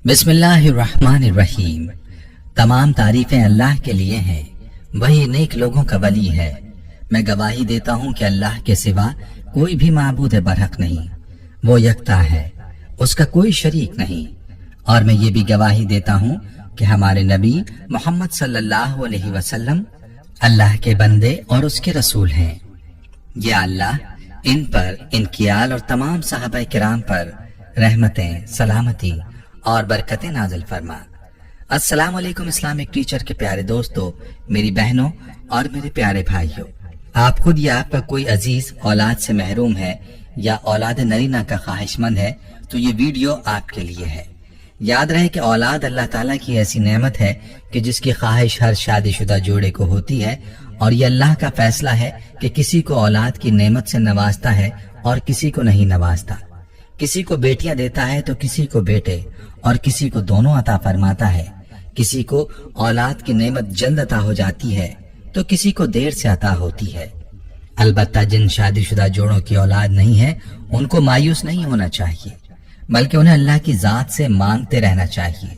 بسم اللہ الرحمن الرحیم۔ تمام تعریفیں اللہ کے لیے ہیں، وہی نیک لوگوں کا ولی ہے۔ میں گواہی دیتا ہوں کہ اللہ کے سوا کوئی بھی معبود برحق نہیں، وہ یکتا ہے، اس کا کوئی شریک نہیں۔ اور میں یہ بھی گواہی دیتا ہوں کہ ہمارے نبی محمد صلی اللہ علیہ وسلم اللہ کے بندے اور اس کے رسول ہیں۔ یا اللہ ان پر، ان کی آل اور تمام صحابہ کرام پر رحمتیں، سلامتی اور برکتیں نازل فرما۔ السلام علیکم اسلامک ٹیچر کے پیارے دوستو، میری بہنوں اور میرے پیارے بھائیوں، آپ خود یا آپ کا کوئی عزیز اولاد سے محروم ہے یا اولاد نرینہ کا خواہش مند ہے تو یہ ویڈیو آپ کے لیے ہے۔ یاد رہے کہ اولاد اللہ تعالیٰ کی ایسی نعمت ہے کہ جس کی خواہش ہر شادی شدہ جوڑے کو ہوتی ہے، اور یہ اللہ کا فیصلہ ہے کہ کسی کو اولاد کی نعمت سے نوازتا ہے اور کسی کو نہیں نوازتا۔ کسی کو بیٹیاں دیتا ہے تو کسی کو بیٹے، اور کسی کو دونوں عطا فرماتا ہے۔ کسی کو اولاد کی نعمت جلد عطا ہو جاتی ہے تو کسی کو دیر سے عطا ہوتی ہے۔ البتہ جن شادی شدہ جوڑوں کی اولاد نہیں ہے ان کو مایوس نہیں ہونا چاہیے، بلکہ انہیں اللہ کی ذات سے مانگتے رہنا چاہیے،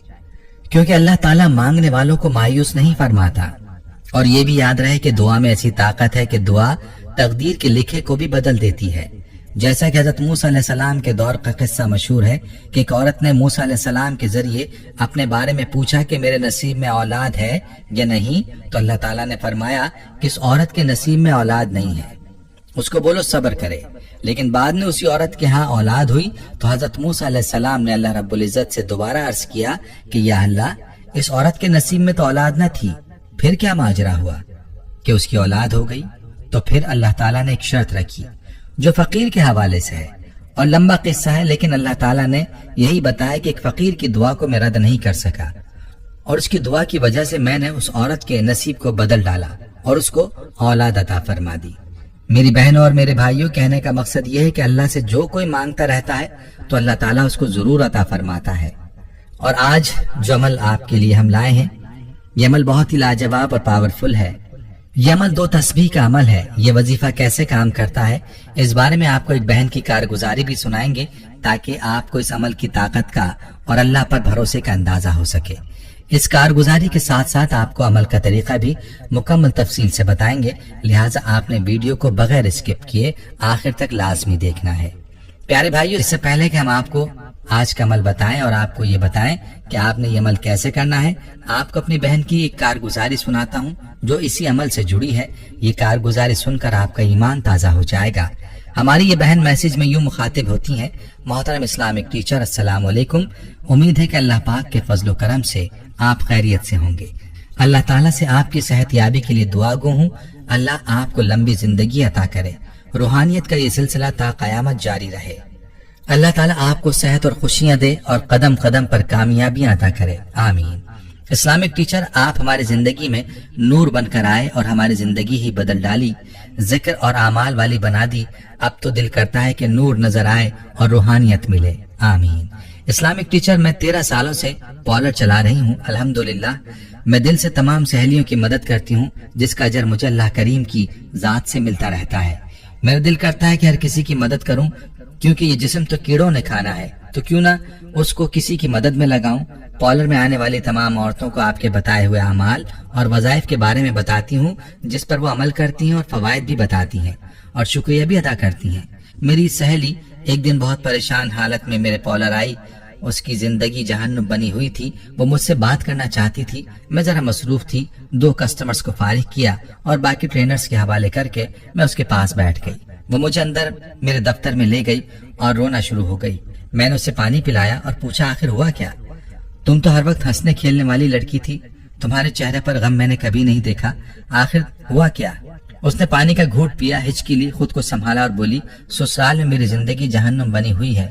کیونکہ اللہ تعالیٰ مانگنے والوں کو مایوس نہیں فرماتا۔ اور یہ بھی یاد رہے کہ دعا میں ایسی طاقت ہے کہ دعا تقدیر کے لکھے کو بھی بدل دیتی ہے۔ جیسا کہ حضرت موسیٰ علیہ السلام کے دور کا قصہ مشہور ہے کہ ایک عورت نے موسیٰ علیہ السلام کے ذریعے اپنے بارے میں پوچھا کہ میرے نصیب میں اولاد ہے یا نہیں، تو اللہ تعالیٰ نے فرمایا کہ اس عورت کے نصیب میں اولاد نہیں ہے، اس کو بولو صبر کرے۔ لیکن بعد میں اسی عورت کے ہاں اولاد ہوئی تو حضرت موسیٰ علیہ السلام نے اللہ رب العزت سے دوبارہ عرض کیا کہ یا اللہ اس عورت کے نصیب میں تو اولاد نہ تھی، پھر کیا ماجرا ہوا کہ اس کی اولاد ہو گئی؟ تو پھر اللہ تعالیٰ نے ایک شرط رکھی جو فقیر کے حوالے سے ہے، اور لمبا قصہ ہے، لیکن اللہ تعالیٰ نے یہی بتایا کہ ایک فقیر کی دعا کو میں رد نہیں کر سکا، اور اس کی دعا کی وجہ سے میں نے اس عورت کے نصیب کو بدل ڈالا اور اس کو اولاد عطا فرما دی۔ میری بہنوں اور میرے بھائیوں، کہنے کا مقصد یہ ہے کہ اللہ سے جو کوئی مانگتا رہتا ہے تو اللہ تعالیٰ اس کو ضرور عطا فرماتا ہے۔ اور آج جو عمل آپ کے لیے ہم لائے ہیں، یہ عمل بہت ہی لاجواب اور پاورفل ہے۔ یہ عمل 2 تسبیح کا عمل ہے۔ یہ وظیفہ کیسے کام کرتا ہے اس بارے میں آپ کو ایک بہن کی کارگزاری بھی سنائیں گے تاکہ آپ کو اس عمل کی طاقت کا اور اللہ پر بھروسے کا اندازہ ہو سکے۔ اس کارگزاری کے ساتھ ساتھ آپ کو عمل کا طریقہ بھی مکمل تفصیل سے بتائیں گے، لہٰذا آپ نے ویڈیو کو بغیر اسکپ کیے آخر تک لازمی دیکھنا ہے۔ پیارے بھائیو، اس سے پہلے کہ ہم آپ کو آج کا عمل بتائیں اور آپ کو یہ بتائیں کہ آپ نے یہ عمل کیسے کرنا ہے، آپ کو اپنی بہن کی ایک کارگزاری سناتا ہوں جو اسی عمل سے جڑی ہے۔ یہ کارگزاری سن کر آپ کا ایمان تازہ ہو جائے گا۔ ہماری یہ بہن میسج میں یوں مخاطب ہوتی ہیں: محترم اسلامک ٹیچر، السلام علیکم، امید ہے کہ اللہ پاک کے فضل و کرم سے آپ خیریت سے ہوں گے۔ اللہ تعالیٰ سے آپ کی صحت یابی کے لیے دعا گو ہوں، اللہ آپ کو لمبی زندگی عطا کرے، روحانیت کا یہ سلسلہ تا قیامت جاری رہے، اللہ تعالیٰ آپ کو صحت اور خوشیاں دے اور قدم قدم پر کامیابیاں عطا کرے، آمین۔ اسلامک ٹیچر، آپ ہماری زندگی میں نور بن کر آئے اور ہماری زندگی ہی بدل ڈالی، ذکر اور اعمال والی بنا دی۔ اب تو دل کرتا ہے کہ نور نظر آئے اور روحانیت ملے، آمین۔ اسلامک ٹیچر، میں 13 سالوں سے پالر چلا رہی ہوں، الحمدللہ۔ میں دل سے تمام سہیلیوں کی مدد کرتی ہوں جس کا اجر مجھے اللہ کریم کی ذات سے ملتا رہتا ہے۔ میرا دل کرتا ہے کہ ہر کسی کی مدد کروں، کیونکہ یہ جسم تو کیڑوں نے کھانا ہے، تو کیوں نہ اس کو کسی کی مدد میں لگاؤں۔ پالر میں آنے والی تمام عورتوں کو آپ کے بتائے ہوئے اعمال اور وظائف کے بارے میں بتاتی ہوں جس پر وہ عمل کرتی ہیں، اور فوائد بھی بتاتی ہیں اور شکریہ بھی ادا کرتی ہیں۔ میری سہیلی ایک دن بہت پریشان حالت میں میرے پالر آئی، اس کی زندگی جہنم بنی ہوئی تھی، وہ مجھ سے بات کرنا چاہتی تھی، میں ذرا مصروف تھی، 2 کسٹمرز کو فارغ کیا اور باقی ٹرینرز کے حوالے کر کے میں اس کے پاس بیٹھ گئی۔ وہ مجھے اندر میرے دفتر میں لے گئی اور رونا شروع ہو گئی۔ میں نے اسے پانی پلایا اور پوچھا آخر ہوا کیا؟ تم تو ہر وقت ہنسنے کھیلنے والی لڑکی تھی، تمہارے چہرے پر غم میں نے کبھی نہیں دیکھا، آخر ہوا کیا؟ اس نے پانی کا گھونٹ پیا، ہچکی لی، خود کو سنبھالا اور بولی، سسرال میں میری زندگی جہنم بنی ہوئی ہے،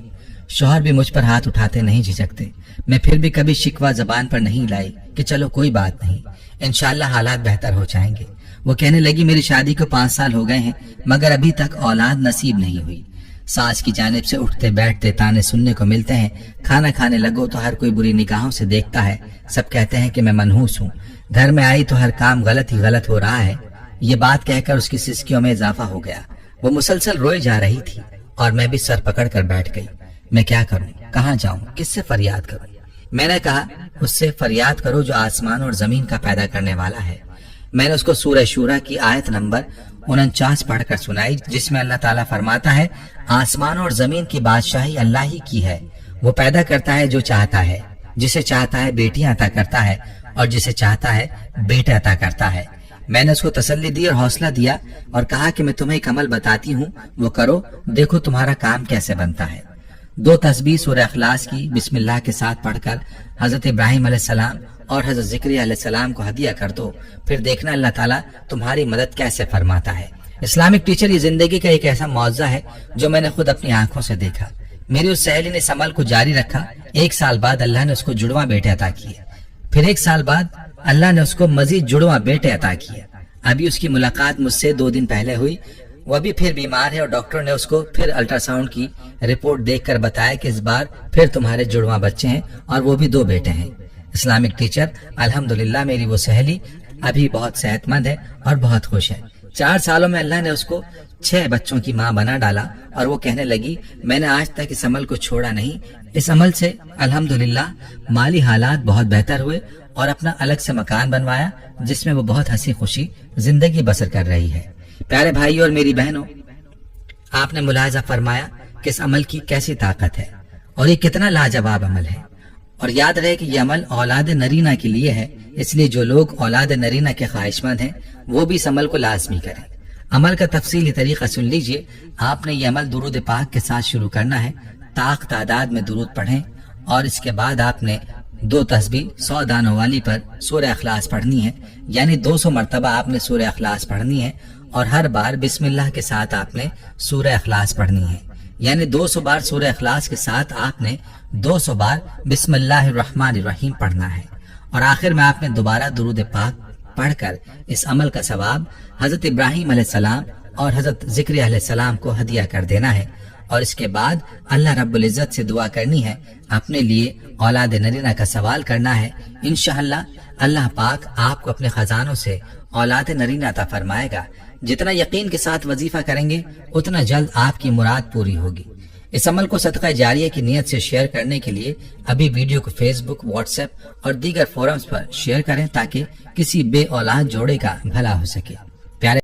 شوہر بھی مجھ پر ہاتھ اٹھاتے نہیں جھجکتے، میں پھر بھی کبھی شکوہ زبان پر نہیں لائی کہ چلو کوئی بات نہیں، انشاءاللہ حالات بہتر ہو جائیں گے۔ وہ کہنے لگی میری شادی کو 5 سال ہو گئے ہیں مگر ابھی تک اولاد نصیب نہیں ہوئی، ساس کی جانب سے اٹھتے بیٹھتے تانے سننے کو ملتے ہیں، کھانا کھانے لگو تو ہر کوئی بری نگاہوں سے دیکھتا ہے، سب کہتے ہیں کہ میں منحوس ہوں، گھر میں آئی تو ہر کام غلط ہی غلط ہو رہا ہے۔ یہ بات کہہ کر اس کی سسکیوں میں اضافہ ہو گیا، وہ مسلسل روئے جا رہی تھی اور میں بھی سر پکڑ کر بیٹھ گئی۔ میں کیا کروں، کہاں جاؤں، کس سے فریاد کروں؟ میں نے کہا اس سے فریاد کرو جو آسمان اور زمین کا پیدا کرنے والا ہے۔ میں نے اس کو سورہ شورا کی آیت نمبر 49 پڑھ کر سنائی، جس میں اللہ تعالیٰ فرماتا ہے آسمان اور زمین کی بادشاہی اللہ ہی کی ہے، وہ پیدا کرتا ہے جو چاہتا ہے، جسے چاہتا ہے بیٹیاں عطا کرتا ہے اور جسے چاہتا ہے بیٹے عطا کرتا ہے۔ میں نے اس کو تسلی دی اور حوصلہ دیا اور کہا کہ میں تمہیں ایک عمل بتاتی ہوں، وہ کرو، دیکھو تمہارا کام کیسے بنتا ہے۔ 2 تسبیح سورہ اخلاص کی بسم اللہ کے ساتھ پڑھ کر حضرت ابراہیم علیہ السلام اور حضرت زکریا علیہ السلام کو ہدیہ کر دو، پھر دیکھنا اللہ تعالیٰ تمہاری مدد کیسے فرماتا ہے۔ اسلامک ٹیچر یہ زندگی کا ایک ایسا معجزہ ہے جو میں نے خود اپنی آنکھوں سے دیکھا۔ میری اس سہیلی نے اس عمل کو جاری رکھا، 1 سال بعد اللہ نے اس کو جڑواں بیٹے عطا کیے، پھر 1 سال بعد اللہ نے اس کو مزید جڑواں بیٹے عطا کیا۔ ابھی اس کی ملاقات مجھ سے 2 دن پہلے ہوئی، وہ ابھی پھر بیمار ہے اور ڈاکٹر نے اس کو پھر الٹرا ساؤنڈ کی رپورٹ دیکھ کر بتایا کہ اس بار پھر تمہارے جڑواں بچے ہیں اور وہ بھی 2 بیٹے ہیں۔ اسلامک ٹیچر الحمدللہ میری وہ سہیلی ابھی بہت صحت مند ہے اور بہت خوش ہے۔ 4 سالوں میں اللہ نے اس کو 6 بچوں کی ماں بنا ڈالا اور وہ کہنے لگی میں نے آج تک اس عمل کو چھوڑا نہیں۔ اس عمل سے الحمدللہ مالی حالات بہت بہتر ہوئے اور اپنا الگ سے مکان بنوایا جس میں وہ بہت ہنسی خوشی زندگی بسر کر رہی ہے۔ پیارے بھائی اور میری بہنوں، آپ نے ملاحظہ فرمایا کہ اس عمل کی کیسی طاقت ہے اور یہ کتنا لاجواب عمل ہے، اور یاد رہے کہ یہ عمل اولاد نرینہ کے لیے ہے، اس لیے جو لوگ اولاد نرینہ کے خواہش مند ہیں وہ بھی اس عمل کو لازمی کریں۔ عمل کا تفصیلی طریقہ سن لیجئے۔ آپ نے یہ عمل درود پاک کے ساتھ شروع کرنا ہے، طاق تعداد میں درود پڑھیں اور اس کے بعد آپ نے 2 تسبیح 100 دانوں والی پر سورہ اخلاص پڑھنی ہے، یعنی 200 مرتبہ آپ نے سورہ اخلاص پڑھنی ہے، اور ہر بار بسم اللہ کے ساتھ آپ نے سورہ اخلاص پڑھنی ہے، یعنی 200 بار سورہ اخلاص کے ساتھ آپ نے 200 بار بسم اللہ الرحمن الرحیم پڑھنا ہے، اور آخر میں آپ نے دوبارہ درود پاک پڑھ کر اس عمل کا ثواب حضرت ابراہیم علیہ السلام اور حضرت زکریا علیہ السلام کو ہدیہ کر دینا ہے، اور اس کے بعد اللہ رب العزت سے دعا کرنی ہے، اپنے لیے اولاد نرینہ کا سوال کرنا ہے۔ انشاءاللہ اللہ پاک آپ کو اپنے خزانوں سے اولاد نرینہ عطا فرمائے گا۔ جتنا یقین کے ساتھ وظیفہ کریں گے اتنا جلد آپ کی مراد پوری ہوگی۔ اس عمل کو صدقہ جاریہ کی نیت سے شیئر کرنے کے لیے ابھی ویڈیو کو فیس بک، واٹس ایپ اور دیگر فورمز پر شیئر کریں تاکہ کسی بے اولاد جوڑے کا بھلا ہو سکے۔